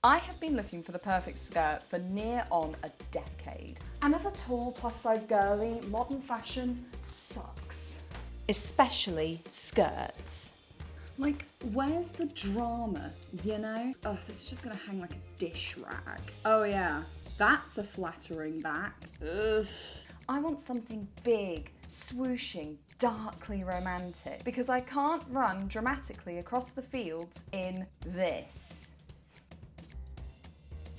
I have been looking for the perfect skirt for near on a decade. And as a tall plus-size girly, modern fashion sucks. Especially skirts. Like, where's the drama, you know? Oh, this is just gonna hang like a dish rag. Oh yeah, that's a flattering back. Ugh. I want something big, swooshing, darkly romantic, because I can't run dramatically across the fields in this.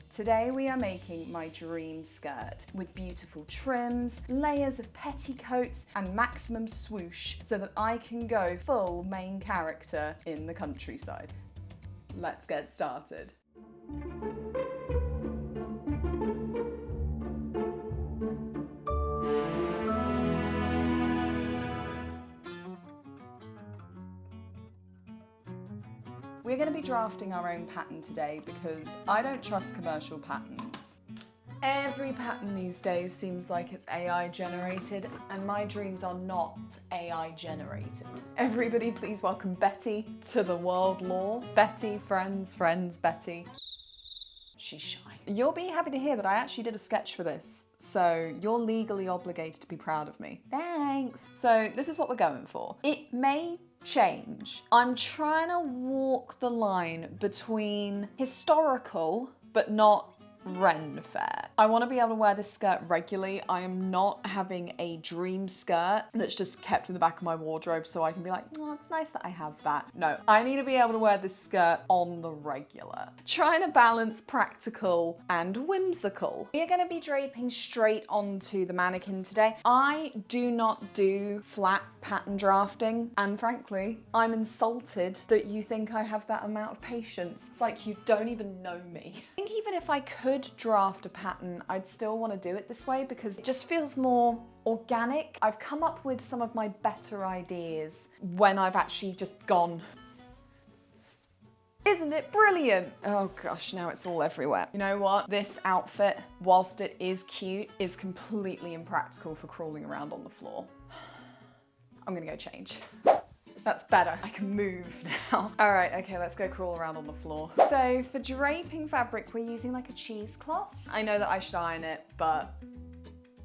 Today we are making my dream skirt with beautiful trims, layers of petticoats and maximum swoosh so that I can go full main character in the countryside. Let's get started. We're going to be drafting our own pattern today because I don't trust commercial patterns. Every pattern these days seems like it's AI generated, and my dreams are not AI generated. Everybody please welcome Betty to the world lore. Betty, friends, Betty. She's shy. You'll be happy to hear that I actually did a sketch for this, so you're legally obligated to be proud of me. Thanks. So this is what we're going for. It may change. I'm trying to walk the line between historical but not Ren fair. I want to be able to wear this skirt regularly. I am not having a dream skirt that's just kept in the back of my wardrobe so I can be like, oh, it's nice that I have that. No, I need to be able to wear this skirt on the regular. Trying to balance practical and whimsical. We are going to be draping straight onto the mannequin today. I do not do flat pattern drafting, and frankly, I'm insulted that you think I have that amount of patience. It's like you don't even know me. I think even if I could draft a pattern, I'd still want to do it this way because it just feels more organic. I've come up with some of my better ideas when I've actually just gone, isn't it brilliant? Oh gosh, now it's all everywhere. You know what? This outfit, whilst it is cute, is completely impractical for crawling around on the floor. I'm gonna go change. That's better. I can move now. All right, okay, let's go crawl around on the floor. So for draping fabric, we're using like a cheesecloth. I know that I should iron it, but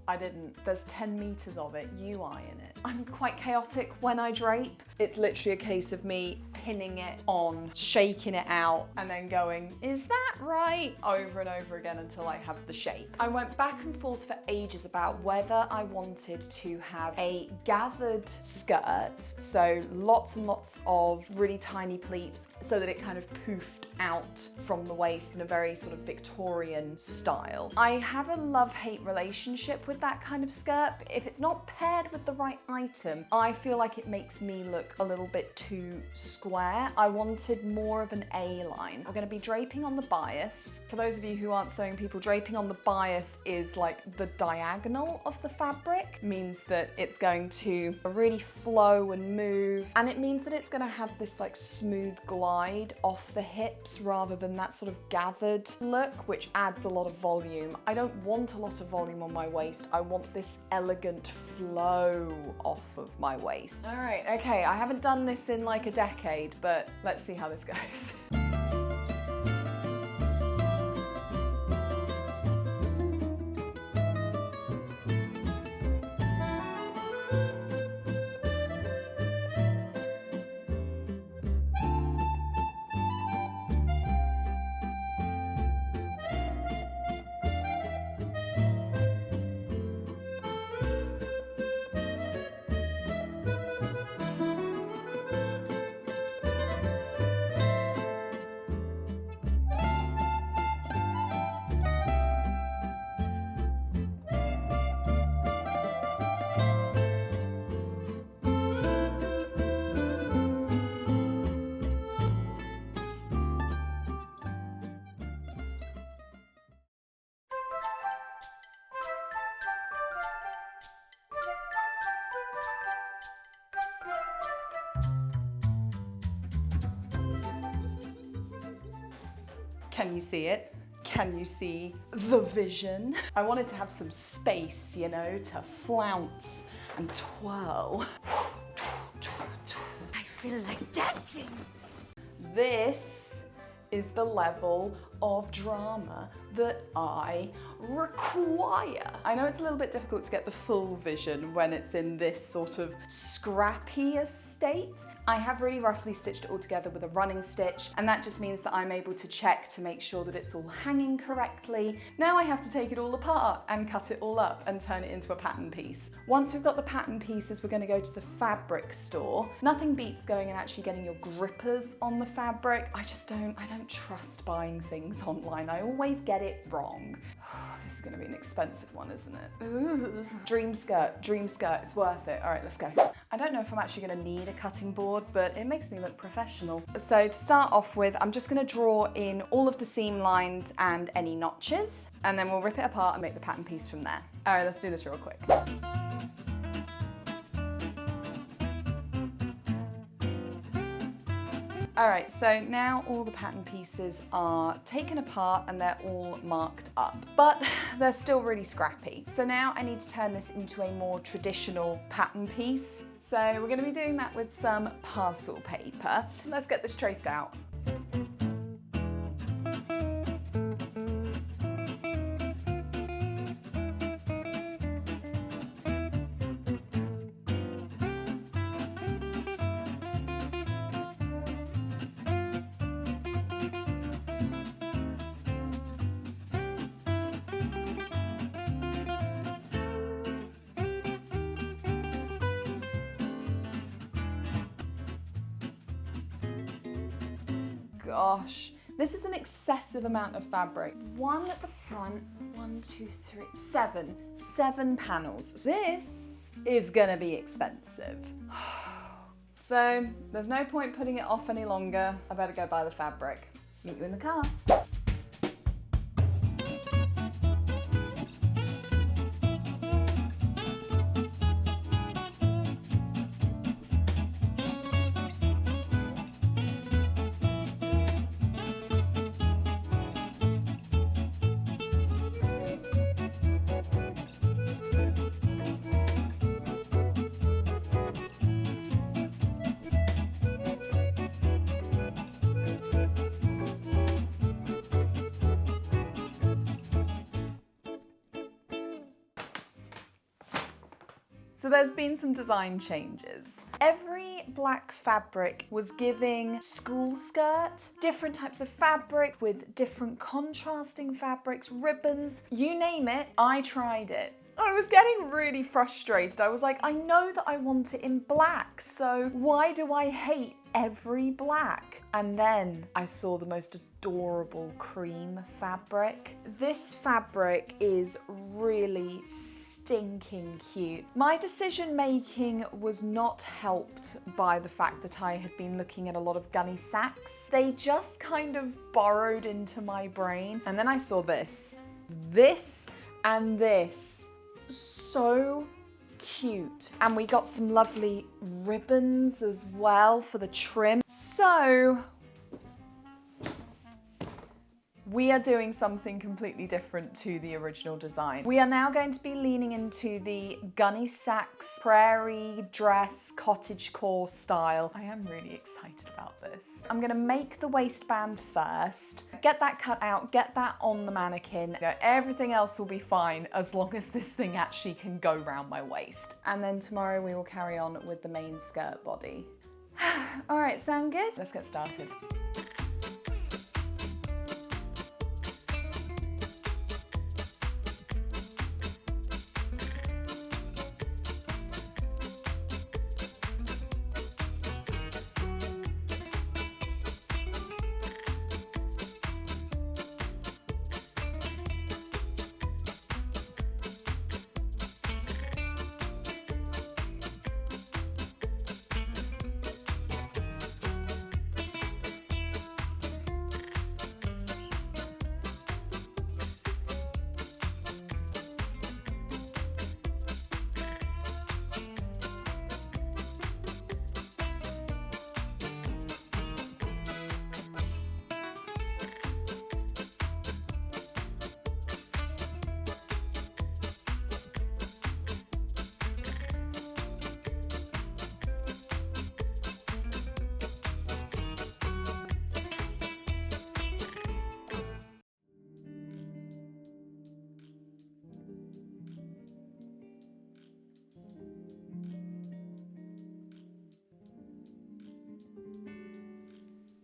I didn't. There's 10 meters of it, you iron it. I'm quite chaotic when I drape. It's literally a case of me pinning it on, shaking it out, and then going, is that right? Over and over again until I have the shape. I went back and forth for ages about whether I wanted to have a gathered skirt, so lots and lots of really tiny pleats so that it kind of poofed out from the waist in a very sort of Victorian style. I have a love-hate relationship with that kind of skirt, but if it's not paired with the right item, I feel like it makes me look a little bit too square. I wanted more of an A-line. We're going to be draping on the bias. For those of you who aren't sewing people, draping on the bias is like the diagonal of the fabric, means that it's going to really flow and move, and it means that it's going to have this like smooth glide off the hips rather than that sort of gathered look, which adds a lot of volume. I don't want a lot of volume on my waist. I want this elegant flow off of my waist. All right, okay, I haven't done this in like a decade, but let's see how this goes. Can you see it? Can you see the vision? I wanted to have some space, you know, to flounce and twirl. I feel like dancing. This is the level of drama that I require. I know it's a little bit difficult to get the full vision when it's in this sort of scrappier state. I have really roughly stitched it all together with a running stitch, and that just means that I'm able to check to make sure that it's all hanging correctly. Now I have to take it all apart and cut it all up and turn it into a pattern piece. Once we've got the pattern pieces, we're going to go to the fabric store. Nothing beats going and actually getting your grippers on the fabric. I don't trust buying things online. I always get it wrong. This is going to be an expensive one, isn't it? Ugh. Dream skirt, it's worth it. All right, let's go. I don't know if I'm actually going to need a cutting board, but it makes me look professional. So to start off with, I'm just going to draw in all of the seam lines and any notches, and then we'll rip it apart and make the pattern piece from there. All right, let's do this real quick. All right, so now all the pattern pieces are taken apart and they're all marked up, but they're still really scrappy. So now I need to turn this into a more traditional pattern piece. So we're going to be doing that with some parcel paper. Let's get this traced out. Gosh, this is an excessive amount of fabric. One at the front, 1, 2, 3, 7 panels. This is gonna be expensive. So there's no point putting it off any longer. I better go buy the fabric. Meet you in the car. So there's been some design changes. Every black fabric was giving school skirt, different types of fabric with different contrasting fabrics, ribbons, you name it, I tried it. I was getting really frustrated. I was like, I know that I want it in black, so why do I hate every black? And then I saw the most adorable cream fabric. This fabric is really stinking cute. My decision making was not helped by the fact that I had been looking at a lot of Gunne Sax. They just kind of burrowed into my brain. And then I saw this and this. So cute. And we got some lovely ribbons as well for the trim. So we are doing something completely different to the original design. We are now going to be leaning into the Gunne Sax prairie dress cottagecore style. I am really excited about this. I'm gonna make the waistband first, get that cut out, get that on the mannequin. Everything else will be fine as long as this thing actually can go round my waist. And then tomorrow we will carry on with the main skirt body. All right, sound good? Let's get started.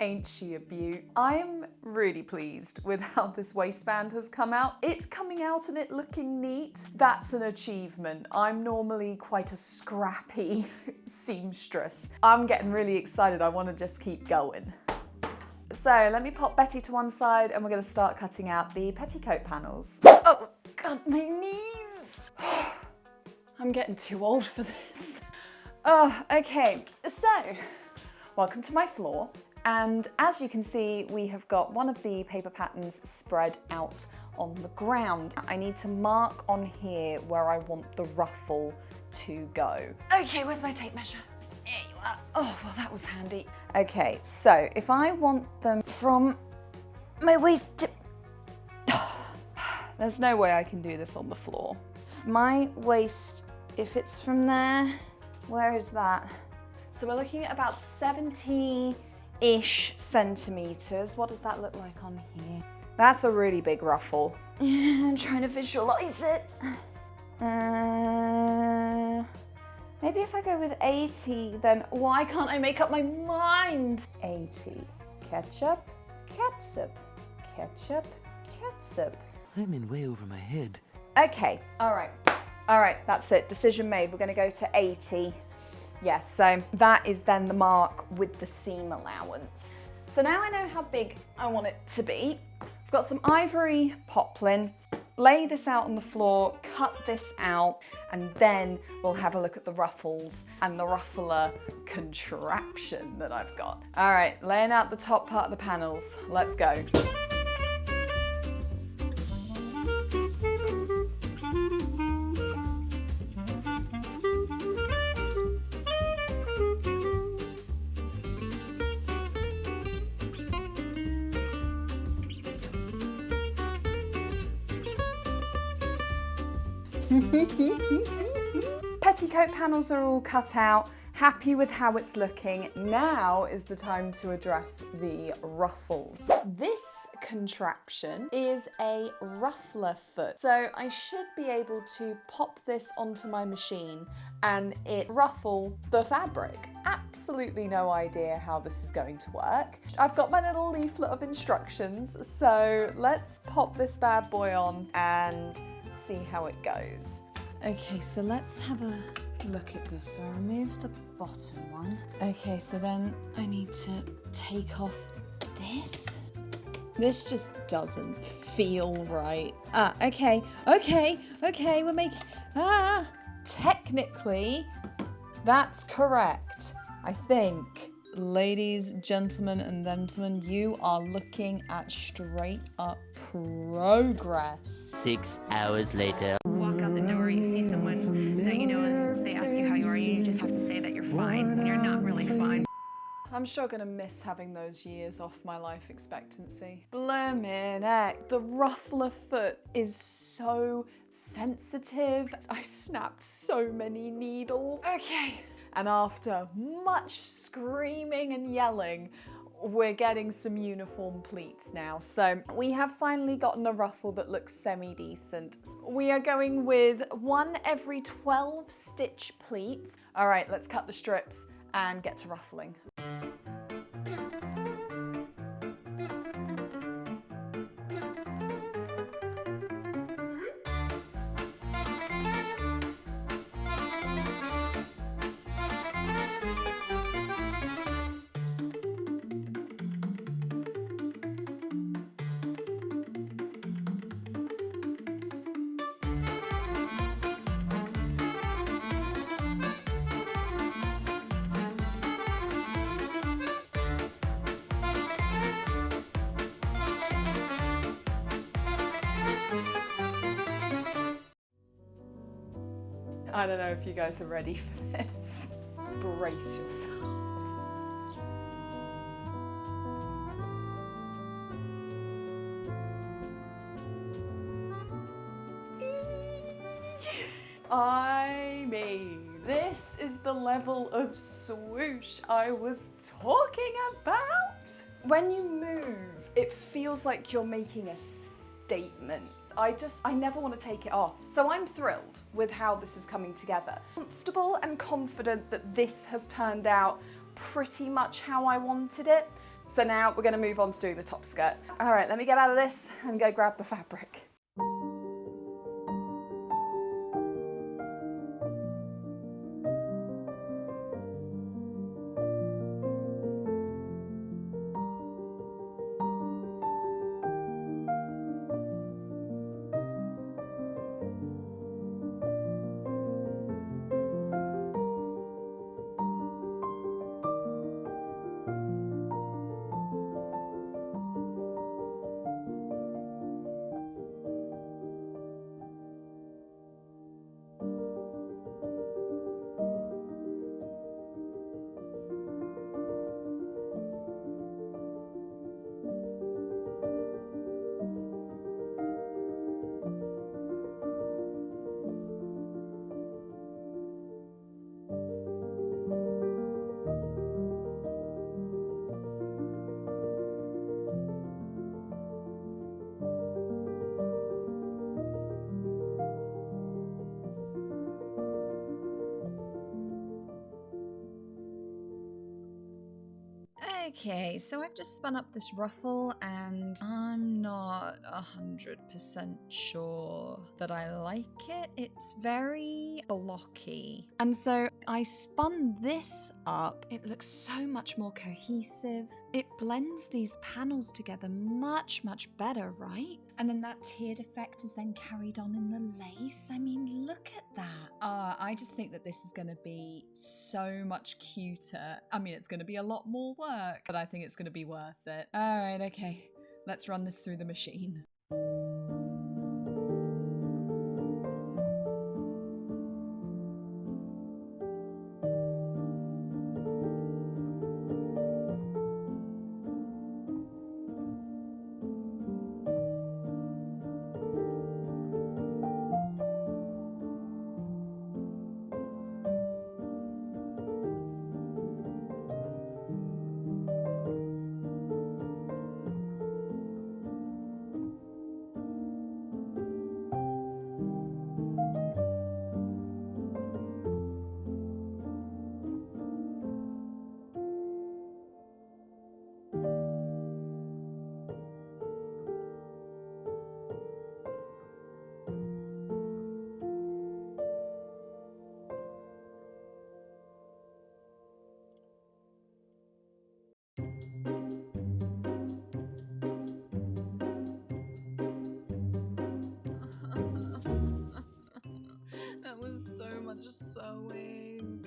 Ain't she a beaut? I'm really pleased with how this waistband has come out. It's coming out and it looking neat. That's an achievement. I'm normally quite a scrappy seamstress. I'm getting really excited. I want to just keep going. So let me pop Betty to one side and we're going to start cutting out the petticoat panels. Oh, God, my knees. I'm getting too old for this. Oh, okay. So, welcome to my floor. And as you can see, we have got one of the paper patterns spread out on the ground. I need to mark on here where I want the ruffle to go. Okay, where's my tape measure? There you are. Oh, well, that was handy. Okay, so if I want them from my waist to... There's no way I can do this on the floor. My waist, if it's from there, where is that? So we're looking at about 70-ish centimeters. What does that look like on here? That's a really big ruffle. I'm trying to visualize it. Maybe if I go with 80, then why can't I make up my mind? 80. Ketchup, catsup, ketchup, catsup. I'm in way over my head. Okay, all right, that's it. Decision made. We're gonna go to 80. Yes, so that is then the mark with the seam allowance. So now I know how big I want it to be. I've got some ivory poplin. Lay this out on the floor, cut this out, and then we'll have a look at the ruffles and the ruffler contraption that I've got. All right, laying out the top part of the panels. Let's go. Petticoat panels are all cut out, happy with how it's looking. Now is the time to address the ruffles. This contraption is a ruffler foot. So I should be able to pop this onto my machine and it ruffle the fabric. Absolutely no idea how this is going to work. I've got my little leaflet of instructions, so let's pop this bad boy on and see how it goes. Okay, so let's have a look at this. So I removed the bottom one. Okay, so then I need to take off this. This just doesn't feel right. Okay, we're making, technically, that's correct, I think. Ladies, gentlemen, and gentlemen, you are looking at straight up progress. 6 hours later. Walk out the door, you see someone that you know and they ask you how you are, you just have to say that you're fine when you're not really fine. I'm sure gonna miss having those years off my life expectancy. Blimmin' heck, the ruffler foot is so sensitive. I snapped so many needles. Okay. And after much screaming and yelling, we're getting some uniform pleats now. So we have finally gotten a ruffle that looks semi-decent. We are going with 1 every 12 stitch pleats. All right, let's cut the strips and get to ruffling. I don't know if you guys are ready for this. Brace yourself. I mean, this is the level of swoosh I was talking about. When you move, it feels like you're making a statement. I never want to take it off. So I'm thrilled with how this is coming together. Comfortable and confident that this has turned out pretty much how I wanted it. So now we're gonna move on to do the top skirt. All right, let me get out of this and go grab the fabric. Okay, so I've just spun up this ruffle and I'm not 100% sure that I like it. It's very blocky. And so I spun this up. It looks so much more cohesive. It blends these panels together much, much better, right? And then that tiered effect is then carried on in the lace. I mean, look at that. I just think that this is going to be so much cuter. I mean, it's going to be a lot more work, but I think it's going to be worth it. All right, okay. Let's run this through the machine. That was so much sewing.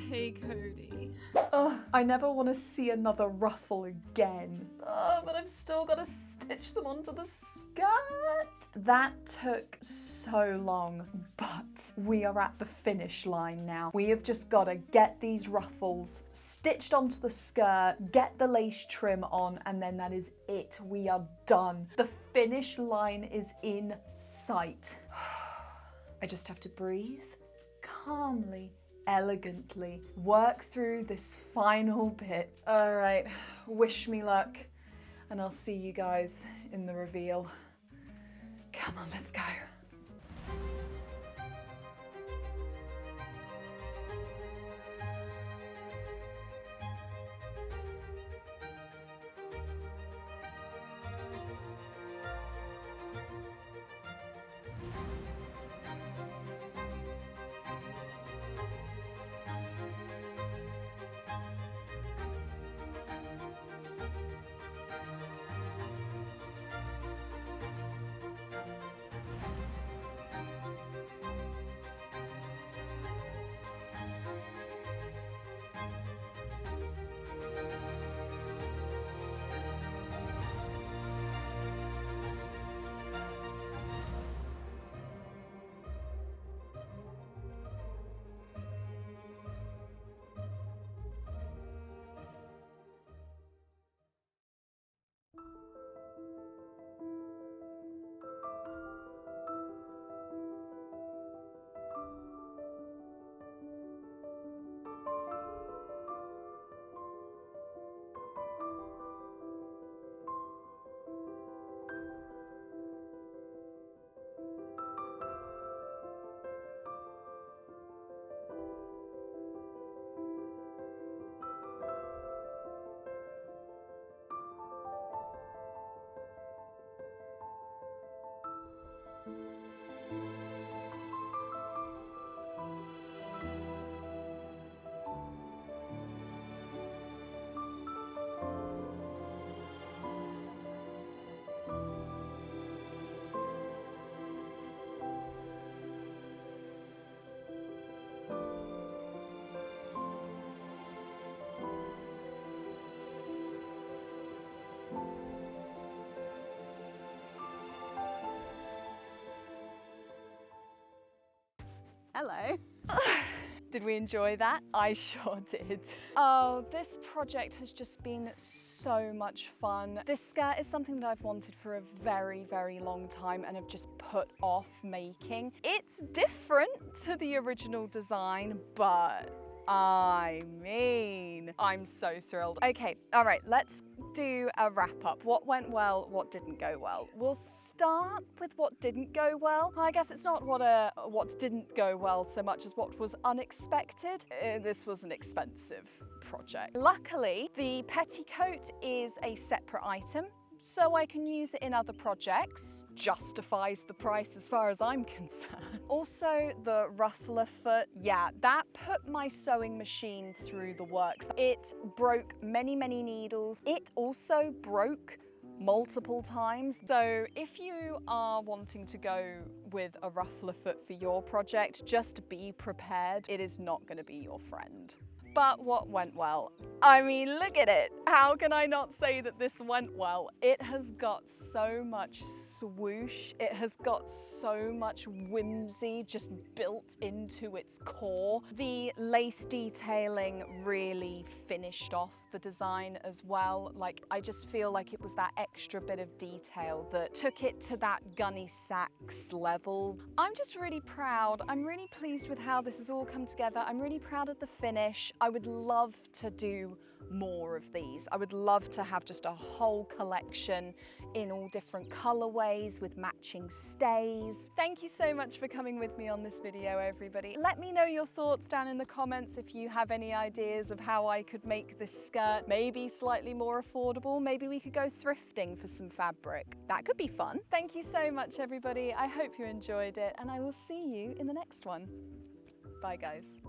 Hey, Cody. Oh, I never want to see another ruffle again. Oh, but I've still got to stitch them onto the skirt. That took so long, but we are at the finish line now. We have just got to get these ruffles stitched onto the skirt, get the lace trim on, and then that is it. We are done. The finish line is in sight. I just have to breathe calmly, elegantly, work through this final bit. All right, wish me luck, and I'll see you guys in the reveal. Come on, let's go. Hello. Did we enjoy that? I sure did. Oh, this project has just been so much fun. This skirt is something that I've wanted for a very, very long time and have just put off making. It's different to the original design, but I mean, I'm so thrilled. Okay, all right, let's do a wrap up. What went well, what didn't go well? We'll start with what didn't go well. I guess it's not what didn't go well so much as what was unexpected. This was an expensive project. Luckily, the petticoat is a separate item, so I can use it in other projects. Justifies the price as far as I'm concerned. Also, the ruffler foot, yeah, that put my sewing machine through the works. It broke many, many needles. It also broke multiple times. So if you are wanting to go with a ruffler foot for your project, just be prepared. It is not going to be your friend. But what went well? I mean, look at it. How can I not say that this went well? It has got so much swoosh. It has got so much whimsy just built into its core. The lace detailing really finished off the design as well. Like, I just feel like it was that extra bit of detail that took it to that Gunne Sax level. I'm just really proud. I'm really pleased with how this has all come together. I'm really proud of the finish. I would love to do more of these. I would love to have just a whole collection in all different colorways with matching stays. Thank you so much for coming with me on this video, everybody. Let me know your thoughts down in the comments if you have any ideas of how I could make this skirt maybe slightly more affordable. Maybe we could go thrifting for some fabric. That could be fun. Thank you so much, everybody. I hope you enjoyed it, and I will see you in the next one. Bye, guys.